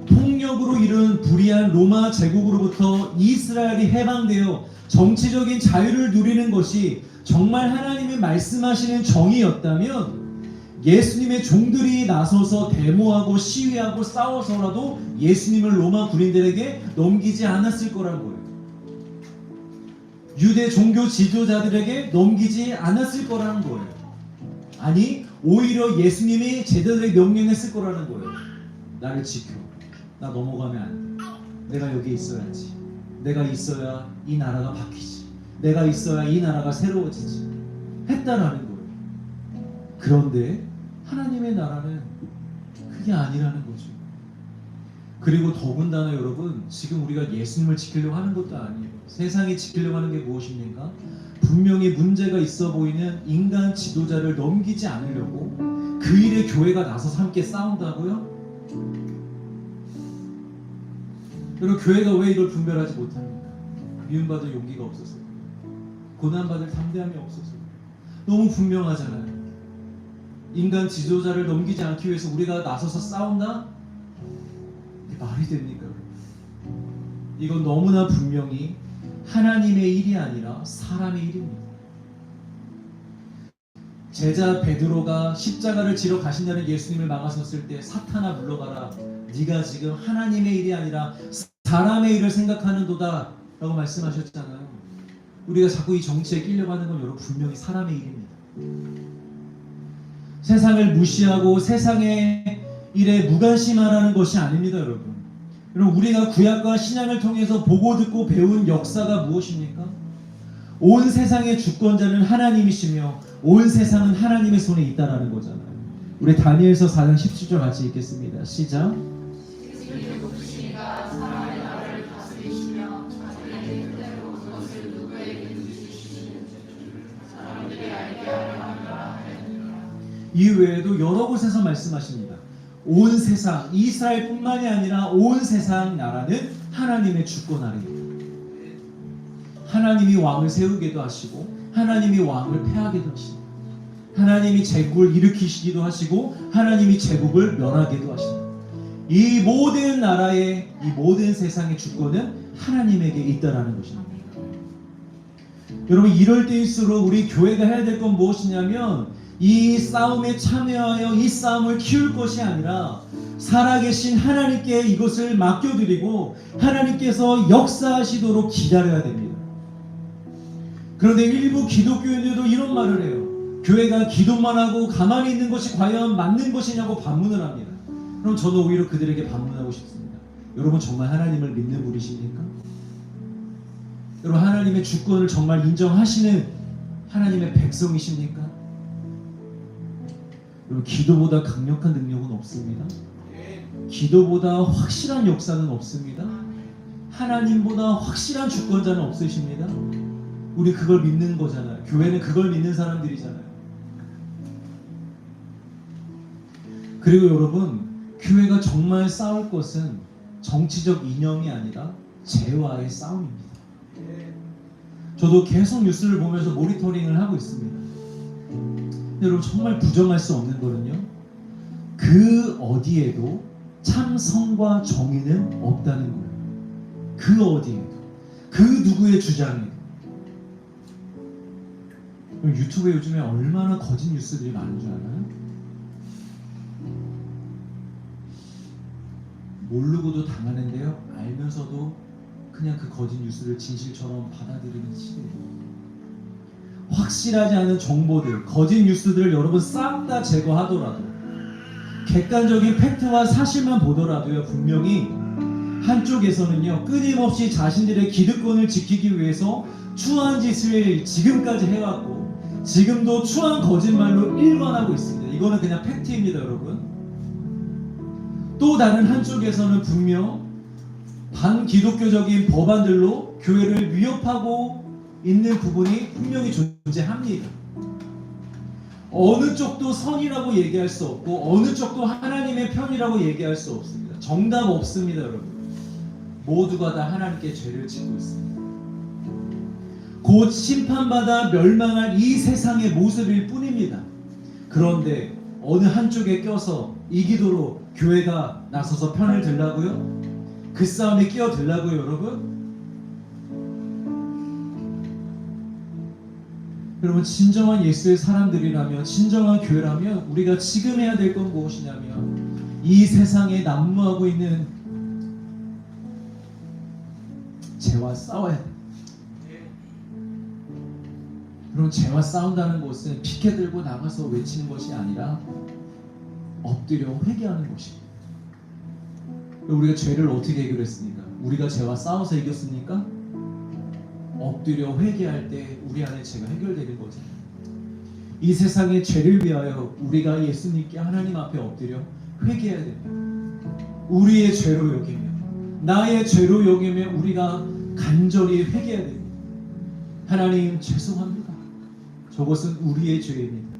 폭력으로 이룬 불의한 로마 제국으로부터 이스라엘이 해방되어 정치적인 자유를 누리는 것이 정말 하나님이 말씀하시는 정의였다면 예수님의 종들이 나서서 데모하고 시위하고 싸워서라도 예수님을 로마 군인들에게 넘기지 않았을 거란 거예요. 유대 종교 지도자들에게 넘기지 않았을 거라는 거예요. 아니, 오히려 예수님이 제자들에게 명령했을 거라는 거예요. 나를 지켜. 나 넘어가면 안 돼. 내가 여기 있어야지. 내가 있어야 이 나라가 바뀌지. 내가 있어야 이 나라가 새로워지지. 했다라는 거예요. 그런데 하나님의 나라는 그게 아니라는 거죠. 그리고 더군다나 여러분, 지금 우리가 예수님을 지키려고 하는 것도 아니에요. 세상이 지키려고 하는 게 무엇입니까? 분명히 문제가 있어 보이는 인간 지도자를 넘기지 않으려고 그 일에 교회가 나서서 함께 싸운다고요? 여러분, 교회가 왜 이걸 분별하지 못합니까? 미움받을 용기가 없어서, 고난받을 담대함이 없어서. 너무 분명하잖아요. 인간 지도자를 넘기지 않기 위해서 우리가 나서서 싸운다? 말이 됩니까? 이건 너무나 분명히 하나님의 일이 아니라 사람의 일입니다. 제자 베드로가 십자가를 지러 가신다는 예수님을 막아섰을 때 사탄아 물러가라, 네가 지금 하나님의 일이 아니라 사람의 일을 생각하는도다 라고 말씀하셨잖아요. 우리가 자꾸 이 정치에 끼려고 하는 건 여러분 분명히 사람의 일입니다. 세상을 무시하고 세상의 일에 무관심하라는 것이 아닙니다. 여러분, 우리가 구약과 신약을 통해서 보고 듣고 배운 역사가 무엇입니까? 온 세상의 주권자는 하나님이시며 온 세상은 하나님의 손에 있다라는 거잖아요. 우리 다니엘서 4장 17절 같이 읽겠습니다. 시작. 누구시니가 사람의 나라를 다스리시며 자기의 뜻대로 그것을 누구에게 주시는 사람들이 알게 하려 함이라 하였느니라. 이 외에도 여러 곳에서 말씀하십니다. 온 세상, 이스라엘뿐만이 아니라 온 세상 나라는 하나님의 주권 아래입니다. 하나님이 왕을 세우기도 하시고 하나님이 왕을 패하기도 하십니다. 하나님이 제국을 일으키시기도 하시고 하나님이 제국을 멸하기도 하십니다. 이 모든 나라의, 이 모든 세상의 주권은 하나님에게 있다라는 것입니다. 여러분, 이럴 때일수록 우리 교회가 해야 될 건 무엇이냐면 이 싸움에 참여하여 이 싸움을 키울 것이 아니라 살아계신 하나님께 이것을 맡겨드리고 하나님께서 역사하시도록 기다려야 됩니다. 그런데 일부 기독교인들도 이런 말을 해요. 교회가 기도만 하고 가만히 있는 것이 과연 맞는 것이냐고 반문을 합니다. 그럼 저는 오히려 그들에게 반문하고 싶습니다. 여러분, 정말 하나님을 믿는 분이십니까? 여러분, 하나님의 주권을 정말 인정하시는 하나님의 백성이십니까? 여러분, 기도보다 강력한 능력은 없습니다. 기도보다 확실한 역사는 없습니다. 하나님보다 확실한 주권자는 없으십니다. 우리 그걸 믿는 거잖아요. 교회는 그걸 믿는 사람들이잖아요. 그리고 여러분, 교회가 정말 싸울 것은 정치적 이념이 아니라 죄와의 싸움입니다. 저도 계속 뉴스를 보면서 모니터링을 하고 있습니다. 근데 여러분, 정말 부정할 수 없는 거는요, 그 어디에도 참성과 정의는 없다는 거예요. 그 어디에도, 그 누구의 주장에도. 유튜브에 요즘에 얼마나 거짓 뉴스들이 많은 줄 알아요? 모르고도 당하는데요, 알면서도 그냥 그 거짓 뉴스를 진실처럼 받아들이는 시대예요. 확실하지 않은 정보들, 거짓 뉴스들을 여러분 싹 다 제거하더라도, 객관적인 팩트와 사실만 보더라도요, 분명히 한쪽에서는요, 끊임없이 자신들의 기득권을 지키기 위해서 추한 짓을 지금까지 해왔고 지금도 추한 거짓말로 일관하고 있습니다. 이거는 그냥 팩트입니다, 여러분. 또 다른 한쪽에서는 분명 반기독교적인 법안들로 교회를 위협하고 있는 부분이 분명히 존재합니다. 어느 쪽도 선이라고 얘기할 수 없고 어느 쪽도 하나님의 편이라고 얘기할 수 없습니다. 정답 없습니다, 여러분. 모두가 다 하나님께 죄를 짓고 있습니다. 곧 심판받아 멸망할 이 세상의 모습일 뿐입니다. 그런데 어느 한쪽에 껴서 이기도록 교회가 나서서 편을 들라고요? 그 싸움에 끼어들라고요, 여러분? 여러분, 진정한 예수의 사람들이라면, 진정한 교회라면 우리가 지금 해야 될 건 무엇이냐면 이 세상에 난무하고 있는 죄와 싸워야 돼요. 여러분, 죄와 싸운다는 것은 피켓 들고 나가서 외치는 것이 아니라 엎드려 회개하는 것입니다. 우리가 죄를 어떻게 해결했습니까? 우리가 죄와 싸워서 이겼습니까? 엎드려 회개할 때 우리 안에 죄가 해결되는 거잖아요. 이 세상의 죄를 위하여 우리가 예수님께 하나님 앞에 엎드려 회개해야 됩니다. 우리의 죄로 여기며 나의 죄로 여기며 우리가 간절히 회개해야 됩니다. 하나님, 죄송합니다. 저것은 우리의 죄입니다.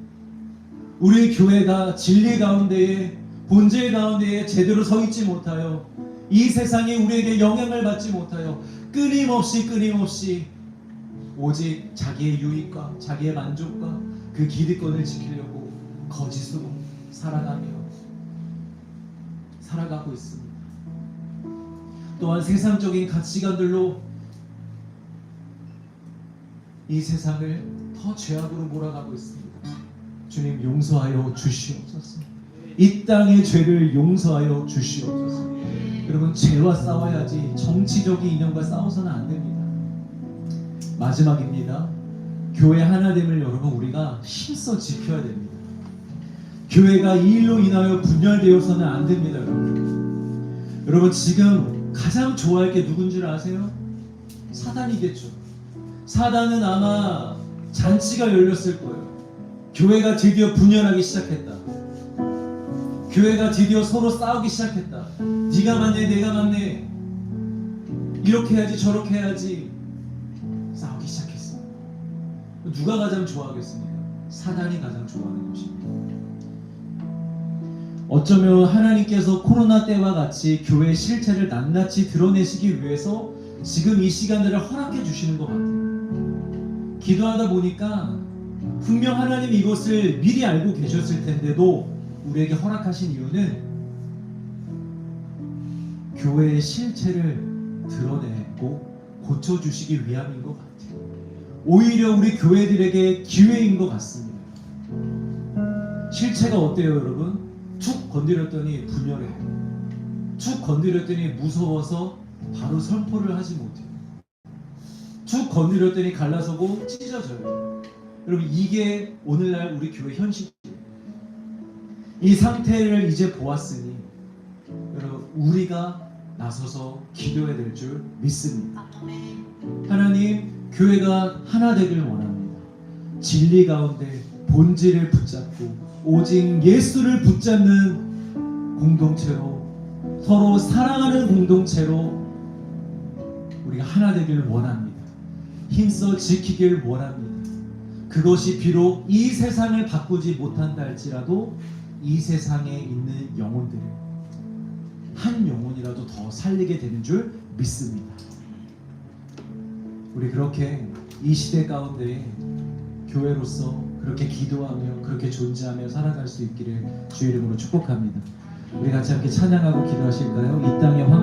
우리 교회가 진리 가운데에, 본질 가운데에 제대로 서 있지 못하여 이 세상에 우리에게 영향을 받지 못하여 끊임없이 오직 자기의 유익과 자기의 만족과 그 기득권을 지키려고 거짓으로 살아가고 있습니다. 또한 세상적인 가치관들로 이 세상을 더 죄악으로 몰아가고 있습니다. 주님 용서하여 주시옵소서. 이 땅의 죄를 용서하여 주시옵소서. 여러분, 죄와 싸워야지 정치적인 이념과 싸워서는 안 됩니다. 마지막입니다. 교회 하나됨을 여러분 우리가 힘써 지켜야 됩니다. 교회가 이 일로 인하여 분열되어서는 안 됩니다. 여러분 지금 가장 좋아할 게 누군 줄 아세요? 사단이겠죠. 사단은 아마 잔치가 열렸을 거예요. 교회가 드디어 분열하기 시작했다. 교회가 드디어 서로 싸우기 시작했다. 네가 맞네 내가 맞네, 이렇게 해야지 저렇게 해야지, 싸우기 시작했어. 누가 가장 좋아하겠습니까? 사단이 가장 좋아하는 것입니다. 어쩌면 하나님께서 코로나 때와 같이 교회의 실체를 낱낱이 드러내시기 위해서 지금 이 시간들을 허락해 주시는 것 같아요. 기도하다 보니까 분명 하나님 이것을 미리 알고 계셨을 텐데도 우리에게 허락하신 이유는 교회의 실체를 드러내고 고쳐주시기 위함인 것 같아요. 오히려 우리 교회들에게 기회인 것 같습니다. 실체가 어때요 여러분? 툭 건드렸더니 분열해요. 툭 건드렸더니 무서워서 바로 선포를 하지 못해요. 툭 건드렸더니 갈라서고 찢어져요. 여러분 이게 오늘날 우리 교회 현실이에요. 이 상태를 이제 보았으니 여러분 우리가 나서서 기도해야 될 줄 믿습니다. 하나님 교회가 하나 되길 원합니다. 진리 가운데 본질을 붙잡고 오직 예수를 붙잡는 공동체로, 서로 사랑하는 공동체로 우리가 하나 되길 원합니다. 힘써 지키길 원합니다. 그것이 비록 이 세상을 바꾸지 못한다 할지라도 이 세상에 있는 영혼들을 한 영혼이라도 더 살리게 되는 줄 믿습니다. 우리 그렇게 이 시대 가운데 교회로서 그렇게 기도하며 그렇게 존재하며 살아갈 수 있기를 주의 이름으로 축복합니다. 우리 같이 함께 찬양하고 기도하실까요? 이 땅의 황망